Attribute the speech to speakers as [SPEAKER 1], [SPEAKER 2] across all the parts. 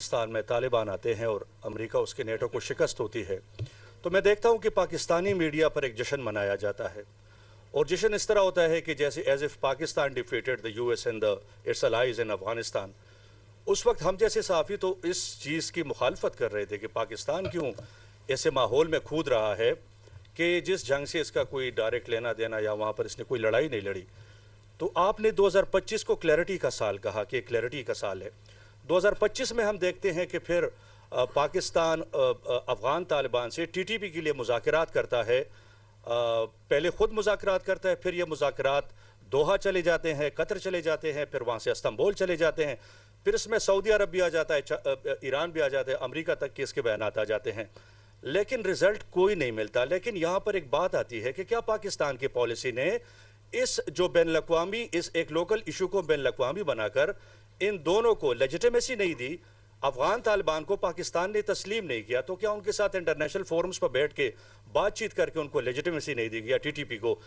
[SPEAKER 1] पाकिस्तान में तालिबान आते हैं और अमेरिका उसके नेटो को शिकस्त होती है, तो मैं देखता हूं कि पाकिस्तानी मीडिया पर एक जश्न मनाया जाता है। और जश्न इस तरह होता है कि जैसे as if Pakistan defeated the US and the its allies in Afghanistan. उस वक्त हम जैसे साफ़ी तो इस चीज़ की मुखालफत कर रहे थे कि पाकिस्तान क्यों ऐसे माहौल में कूद रहा है कि जिस जंग से इसका कोई डायरेक्ट लेना देना या वहाँ पर इसने कोई लड़ाई नहीं लड़ी। तो आपने 2025 को क्लैरिटी का साल कहा कि क्लैरिटी का साल है। 2025 में हम देखते हैं कि फिर पाकिस्तान अफ़गान तालिबान से टीटीपी के लिए मुज़ाकरात करता है। पहले ख़ुद मुज़ाकरात करता है, फिर ये मुज़ाकरात दोहा चले जाते हैं, कतर चले जाते हैं, फिर वहाँ से इस्तांबुल चले जाते हैं, फिर इसमें सऊदी अरब भी आ जाता है, ईरान भी आ जाता है, अमेरिका तक के इसके बयानात आ जाते हैं, लेकिन रिज़ल्ट कोई नहीं मिलता। लेकिन यहाँ पर एक बात आती है कि क्या पाकिस्तान की पॉलिसी ने इस जो बैन अवी इस एक लोकल इशू को बैन अवी बनाकर इन दोनों को लेजिटिमेसी नहीं दी, अफगान तालिबान को पाकिस्तान ने तस्लीम नहीं किया, तो क्या उनके साथ इंटरनेशनल फोरम्स पर बैठ के बातचीत करके उनको लेजिटिमेसी नहीं दी गया टीटीपी को।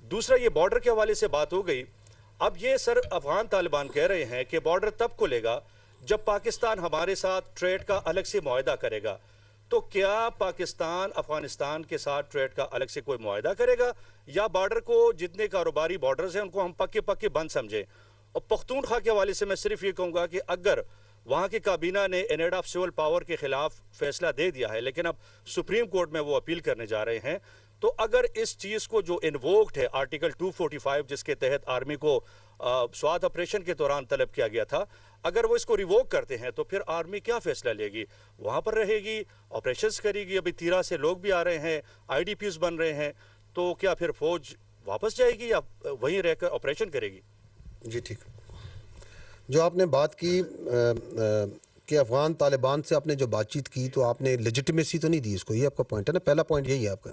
[SPEAKER 1] दूसरा, ये बॉर्डर के हवाले से बात हो गई। अब ये सर अफगान तालिबान कह रहे हैं कि बॉर्डर तब खुलेगा जब पाकिस्तान हमारे साथ ट्रेड का अलग से मुआहदा करेगा। तो क्या पाकिस्तान अफगानिस्तान के साथ ट्रेड का अलग से कोई मुआहदा करेगा, या बॉर्डर को जितने कारोबारी बॉर्डर्स हैं उनको हम पक्के पक्के बंद समझें? और पख्तूनख्वा के हवाले से मैं सिर्फ ये कहूँगा कि अगर वहाँ की काबीना ने एनेड ऑफ सिविल पावर के खिलाफ फैसला दे दिया है, लेकिन अब सुप्रीम कोर्ट में वो अपील करने जा रहे हैं, तो अगर इस चीज़ को जो इन्वोक्ड है आर्टिकल 245 जिसके तहत आर्मी को स्वात ऑपरेशन के दौरान तलब किया गया था, अगर वो इसको रिवोक करते हैं तो फिर आर्मी क्या फैसला लेगी? वहाँ पर रहेगी, ऑपरेशंस करेगी? अभी 13 से लोग भी आ रहे हैं, आईडीपीज बन रहे हैं, तो क्या फिर फौज वापस जाएगी या वहीं रहकर ऑपरेशन करेगी?
[SPEAKER 2] जी ठीक। जो आपने बात की कि अफ़गान तालिबान से आपने जो बातचीत की, तो आपने लेजिटिमेसी तो नहीं दी इसको, ये आपका पॉइंट है ना, पहला पॉइंट यही है आपका।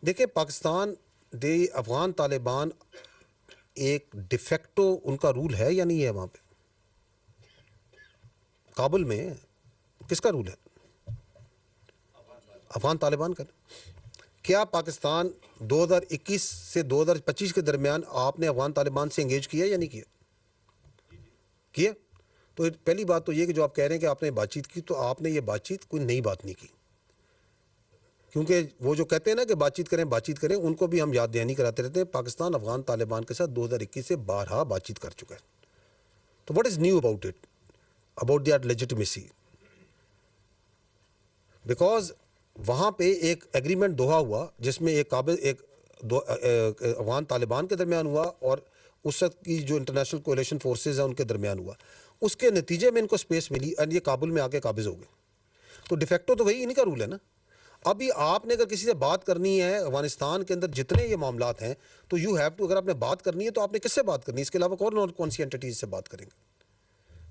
[SPEAKER 2] देखिए, पाकिस्तान दे अफ़गान तालिबान एक डिफेक्टो उनका रूल है या नहीं है? वहाँ पे काबुल में किसका रूल है? अफ़गान तालिबान का। क्या पाकिस्तान 2021 से 2025 के दरमियान आपने अफ़गान तालिबान से एंगेज किया या नहीं किया? किया। तो पहली बात तो ये कि जो आप कह रहे हैं कि आपने बातचीत की, तो आपने ये बातचीत कोई नई बात नहीं की, क्योंकि वो जो कहते हैं ना कि बातचीत करें, उनको भी हम याद दहानी कराते रहते हैं। पाकिस्तान अफ़गान तालिबान के साथ 2021 से 12 बातचीत कर चुका है। तो what is knew about it, about that legitimacy? Because वहाँ पे एक एग्रीमेंट दोहा हुआ जिसमें एक अफ़गान तालिबान के दरमियान हुआ और उस वक्त की जो इंटरनेशनल कोalition फोर्सेज हैं उनके दरमियान हुआ। उसके नतीजे में इनको स्पेस मिली और ये काबुल में आके काबिज हो गए। तो डिफेक्टो तो वही इनका रूल है ना। अभी आपने अगर किसी से बात करनी है अफगानिस्तान के अंदर जितने ये मामलात हैं, तो यू हैव टू, अगर आपने बात करनी है तो आपने किससे बात करनी है? इसके अलावा कौन सी एंटिटीज से बात करेंगे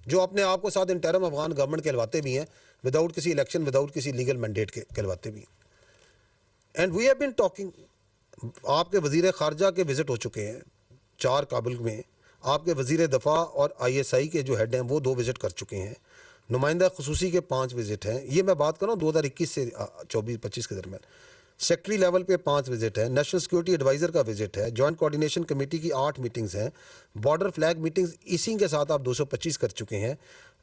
[SPEAKER 2] जो अपने आप को साथ इंटरम अफगान गवर्नमेंट कहलवाते भी हैं, विदाउट किसी इलेक्शन, विदाउट किसी लीगल मैंडेट के कहलवाते भी हैं। And we have been talking. आपके वजीर खारजा के विजिट हो चुके हैं 4 काबुल में, आपके वजीर दफ़ा और ISI के जो हेड हैं वो 2 विज़िट कर चुके हैं, नुमाइंदा खसूसी के 5 विज़िट हैं। ये मैं बात कर रहा हूँ 2021 से 24-25 के दरमियान। सेक्रेटरी लेवल पे 5 विज़िट है, नेशनल सिक्योरिटी एडवाइज़र का विज़िट है, जॉइंट कोऑर्डिनेशन कमेटी की 8 मीटिंग्स हैं, बॉर्डर फ्लैग मीटिंग्स इसी के साथ आप 225 कर चुके हैं,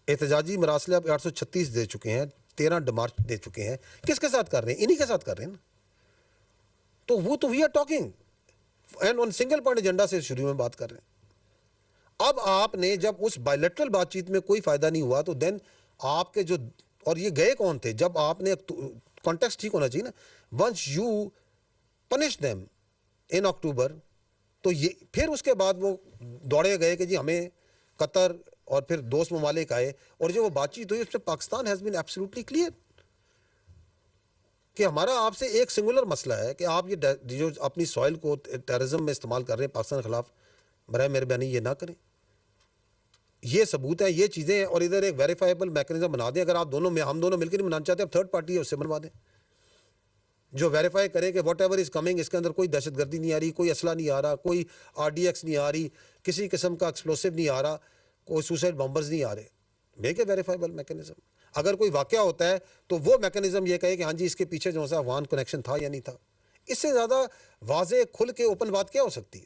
[SPEAKER 2] एहतजाजी मरासले आप 836 दे चुके हैं, 13 डिमार्च दे चुके हैं। किसके साथ कर रहे हैं? इन्हीं के साथ कर रहे हैं ना। तो वो तो we are talking and on single point agenda से शुरू में बात कर रहे हैं। अब आपने जब उस बायलैटरल बातचीत में कोई फायदा नहीं हुआ, तो देन आपके जो, और ये गए कौन थे? जब आपने कॉन्टेक्स्ट ठीक होना चाहिए ना। Once you punish them in October, तो ये फिर उसके बाद वो दौड़े गए कि जी हमें कतर और फिर दोस्त ममालिक आए, और जो वो बातचीत हुई उसमें Pakistan has been absolutely clear कि हमारा आपसे एक सिंगुलर मसला है कि आप ये जो अपनी सॉइल को टेररिज्म में इस्तेमाल कर रहे हैं पाकिस्तान के खिलाफ, बराए मेहरबानी ये ना करें। ये सबूत है, ये चीज़ें हैं, और इधर एक वेरीफाइबल मैकेनिज्म बना दें। अगर आप हम दोनों मिलकर नहीं बनाना चाहते, अब थर्ड पार्टी है उससे बनवा दें जो वेरीफाई करे कि वॉट एवर इज़ कमिंग, इसके अंदर कोई दहशतगर्दी नहीं आ रही, कोई असला नहीं आ रहा, कोई RDX नहीं आ रही, किसी किस्म का एक्सप्लोसिव नहीं आ रहा, कोई सुसाइड बम्बर्स नहीं आ रहे। Make a verifiable mechanism. अगर कोई वाक़या होता है तो वो मैकेनिज्म ये कहे कि हाँ जी इसके पीछे जो सा अफगान कनेक्शन था या नहीं था। इससे ज़्यादा वाज़े खुल के ओपन बात क्या हो सकती है?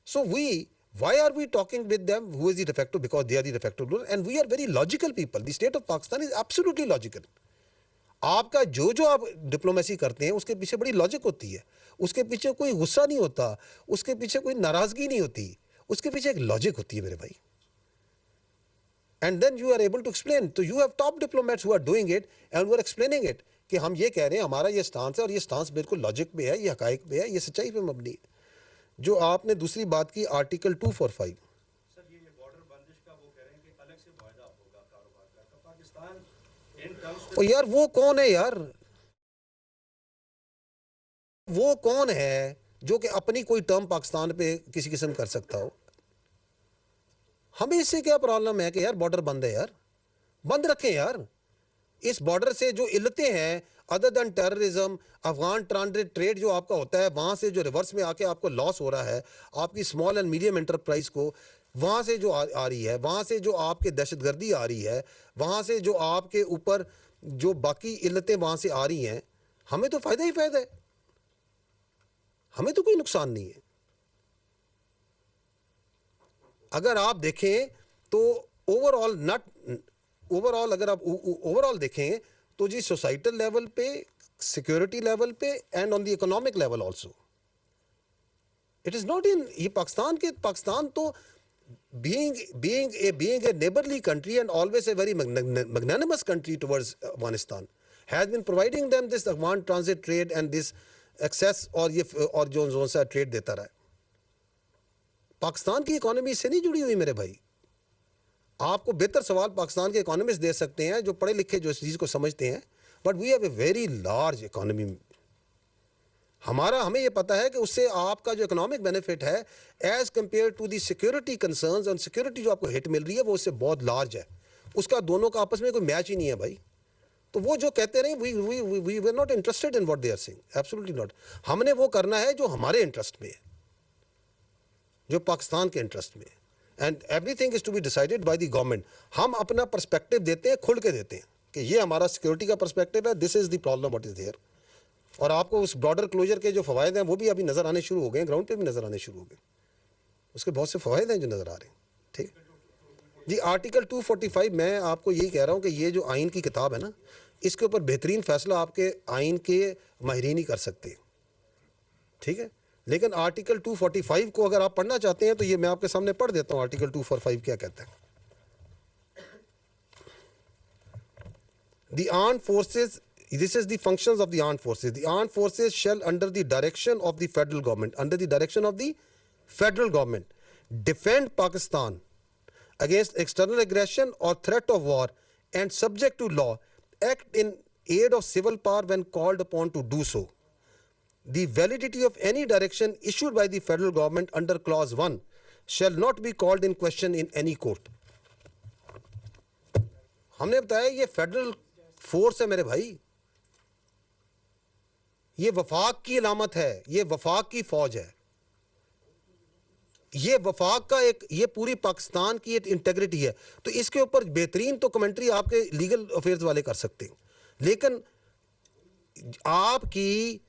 [SPEAKER 2] So we Why are we talking with them? Who is the de facto? Because they are the de facto ruler, and we are very logical people. The state of Pakistan is absolutely logical. आपका जो जो आप diplomacy करते हैं उसके पीछे बड़ी logic होती है, उसके पीछे कोई गुस्सा नहीं होता, उसके पीछे कोई नाराजगी नहीं होती, उसके पीछे एक लॉजिक होती है मेरे भाई. And then you are able to explain. So you have top diplomats who are doing it and who are explaining it कि हम ये कह रहे हैं, हमारा ये स्टांस है और ये स्टांस बिल्कुल लॉजिक पे है, ये हकाइक पे है, ये सच्चाई पे मबनी है. जो आपने दूसरी बात की आर्टिकल 245,
[SPEAKER 1] सर ये बॉर्डर बंदिश का वो कह रहे हैं कि अलग से वायदा होगा कारोबार का, तो पाकिस्तान इन टर्म्स
[SPEAKER 2] और यार वो कौन है यार, वो कौन है जो कि अपनी कोई टर्म पाकिस्तान पे किसी किस्म कर सकता हो. हमें इससे क्या प्रॉब्लम है कि यार बॉर्डर बंद है, यार बंद रखें यार. इस बॉर्डर से जो इल्लतें हैं other than terrorism, Afghan transit trade जो आपका होता है, वहाँ से जो रिवर्स में आके आपको लॉस हो रहा है, आपकी स्मॉल एंड मीडियम एंटरप्राइज को वहाँ से जो आ रही है, वहाँ से जो आपके दहशतगर्दी आ रही है, वहाँ से जो आपके ऊपर जो बाकी इल्लतें वहाँ से आ रही हैं, हमें तो फ़ायदा ही फ़ायदा है, हमें तो कोई नुकसान नहीं है. अगर आप देखें तो ओवरऑल अगर आप ओवरऑल देखें तो जी सोसाइटल लेवल पे, सिक्योरिटी लेवल पे and on the economic level also it is not in. ये पाकिस्तान तो being a neighborly country and always a very magnanimous country towards Afghanistan has been providing them this Afghan transit trade and this access और जो सा trade देता रहा है. पाकिस्तान की economy इससे नहीं जुड़ी हुई मेरे भाई. आपको बेहतर सवाल पाकिस्तान के इकोनॉमिस्ट दे सकते हैं जो पढ़े लिखे जो इस चीज़ को समझते हैं, but we have a very large economy. हमें ये पता है कि उससे आपका जो इकोनॉमिक बेनिफिट है as compare to the security concerns, और सिक्योरिटी जो आपको हिट मिल रही है वो उससे बहुत लार्ज है. उसका दोनों का आपस में कोई मैच ही नहीं है भाई. तो वो जो कहते रहे we are not interested in what they are saying, absolutely not. हमने वो करना है जो हमारे इंटरेस्ट में है, जो पाकिस्तान के इंटरेस्ट में है. And everything is to be decided by the government. हम अपना पर्सपेक्टिव देते हैं, खुल के देते हैं कि ये हमारा सिक्योरिटी का पर्सपेक्टिव है, this is the problem what is there. और आपको उस बॉर्डर क्लोजर के जो फ़वायद हैं वो भी अभी नज़र आने शुरू हो गए हैं, ग्राउंड पे भी नज़र आने शुरू हो गए. उसके बहुत से फ़वायद हैं जो नज़र आ रहे हैं. ठीक जी. आर्टिकल 245 मैं आपको यही कह रहा हूँ कि ये जो आइन की किताब है ना, इसके ऊपर बेहतरीन फ़ैसला आपके आइन के माहिरीन ही कर सकते हैं. ठीक है. लेकिन आर्टिकल 245 को अगर आप पढ़ना चाहते हैं तो ये मैं आपके सामने पढ़ देता हूँ. आर्टिकल 245 क्या कहता है. The armed forces, this is the functions of the armed forces. The armed forces shall under the direction of the federal government, defend Pakistan against external aggression or threat of war and subject to law, act in aid of civil power when called upon to do so. The validity of any direction issued by the federal government under clause 1 shall not be called in question in any court. हमने बताया ये federal force है मेरे भाई, ये वफाक की अलामत है, ये वफाक की फौज है, ये वफाक का एक, ये पूरी पाकिस्तान की एक इंटेग्रिटी है. तो इसके ऊपर बेहतरीन तो कमेंट्री आपके लीगल अफेयर्स वाले कर सकते हैं, लेकिन आपकी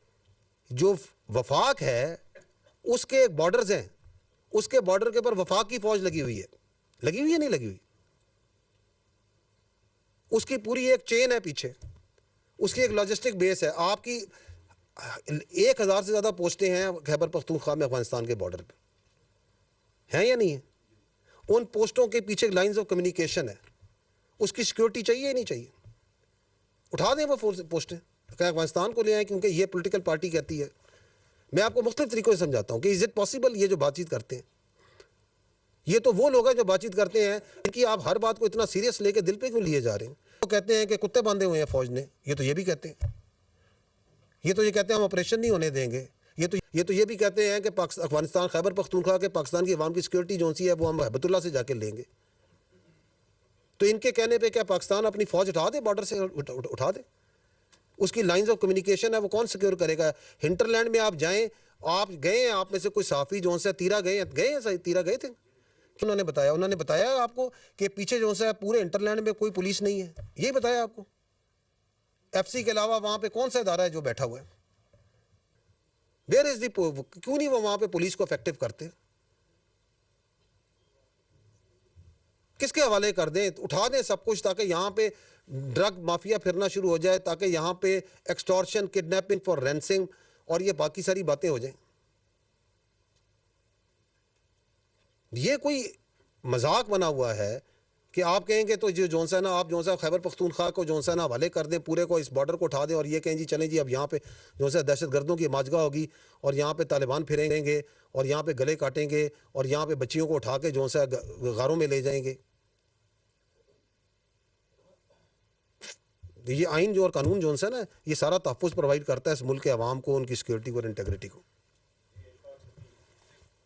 [SPEAKER 2] जो वफाक है उसके एक बॉर्डर्स हैं, उसके बॉर्डर के ऊपर वफाक की फौज लगी हुई है, नहीं लगी हुई. उसकी पूरी एक चेन है पीछे, उसकी एक लॉजिस्टिक बेस है. आपकी 1000 से ज़्यादा पोस्टें हैं खैबर पख्तूनख्वा में अफगानिस्तान के बॉर्डर पे, हैं या नहीं है. उन पोस्टों के पीछे लाइंस ऑफ कम्युनिकेशन है, उसकी सिक्योरिटी चाहिए या नहीं चाहिए. उठा दें वो पोस्टें, क्या अफगानिस्तान को ले आए क्योंकि ये पॉलिटिकल पार्टी कहती है. मैं आपको मुख्तलिफ तरीक़ों से समझाता हूँ कि इज़ इट पॉसिबल. ये जो बातचीत करते हैं ये तो वो लोग हैं जो बातचीत करते हैं कि आप हर बात को इतना सीरियस लेके दिल पे क्यों लिए जा रहे हैं. तो कहते हैं कि कुत्ते बांधे हुए हैं फौज ने, ये तो ये भी कहते हैं, ये तो ये कहते हैं हम ऑपरेशन नहीं होने देंगे, ये तो ये भी कहते हैं कि अफगानिस्तान खैबर पख्तूनख्वा के पाकिस्तान की अवाम की सिक्योरिटी जो सी है वो हम रहमतुल्लाह से जाके लेंगे. तो इनके कहने पे क्या पाकिस्तान अपनी फौज उठा दे, बॉर्डर से उठा दे. उसकी लाइंस ऑफ कम्युनिकेशन है वो कौन सिक्योर करेगा. हिंटरलैंड में आप जाएं, आप गए हैं, आप में से कोई साफ़ी जो से तीरा तीरा गए थे. उन्होंने बताया आपको कि पीछे जो सा पूरे इंटरलैंड में कोई पुलिस नहीं है, यही बताया आपको. एफसी के अलावा वहाँ पे कौन सा इदारा है जो बैठा हुआ है. वेयर इज दी, क्यों नहीं वो वहाँ पे पुलिस को इफेक्टिव करते. किसके हवाले कर दें, उठा दें सब कुछ, ताकि यहाँ पे ड्रग माफिया फिरना शुरू हो जाए, ताकि यहाँ पे एक्सटॉर्शन, किडनैपिंग फॉर रेंसिंग और ये बाकी सारी बातें हो जाएं। ये कोई मजाक बना हुआ है कि आप कहेंगे तो जो जोन सा ना, आप जोन सा खैबर पख्तूनख्वा को जोन सा ना हवाले कर दें, पूरे को इस बॉर्डर को उठा दें और ये कहें जी चलें जी अब यहाँ पे जोन सा दहशत गर्दों की माजगा होगी और यहाँ पे तालिबान फिरेंगे और यहाँ पे गले काटेंगे और यहाँ पे बच्चियों को उठा के जोन सा गारों में ले जाएंगे। ये आइन जो और कानून जोन सा ना, ये सारा तहफ़्फ़ुज़ प्रोवाइड करता है इस मुल्क के अवाम को, उनकी सिक्योरिटी को और इंटेग्रिटी को।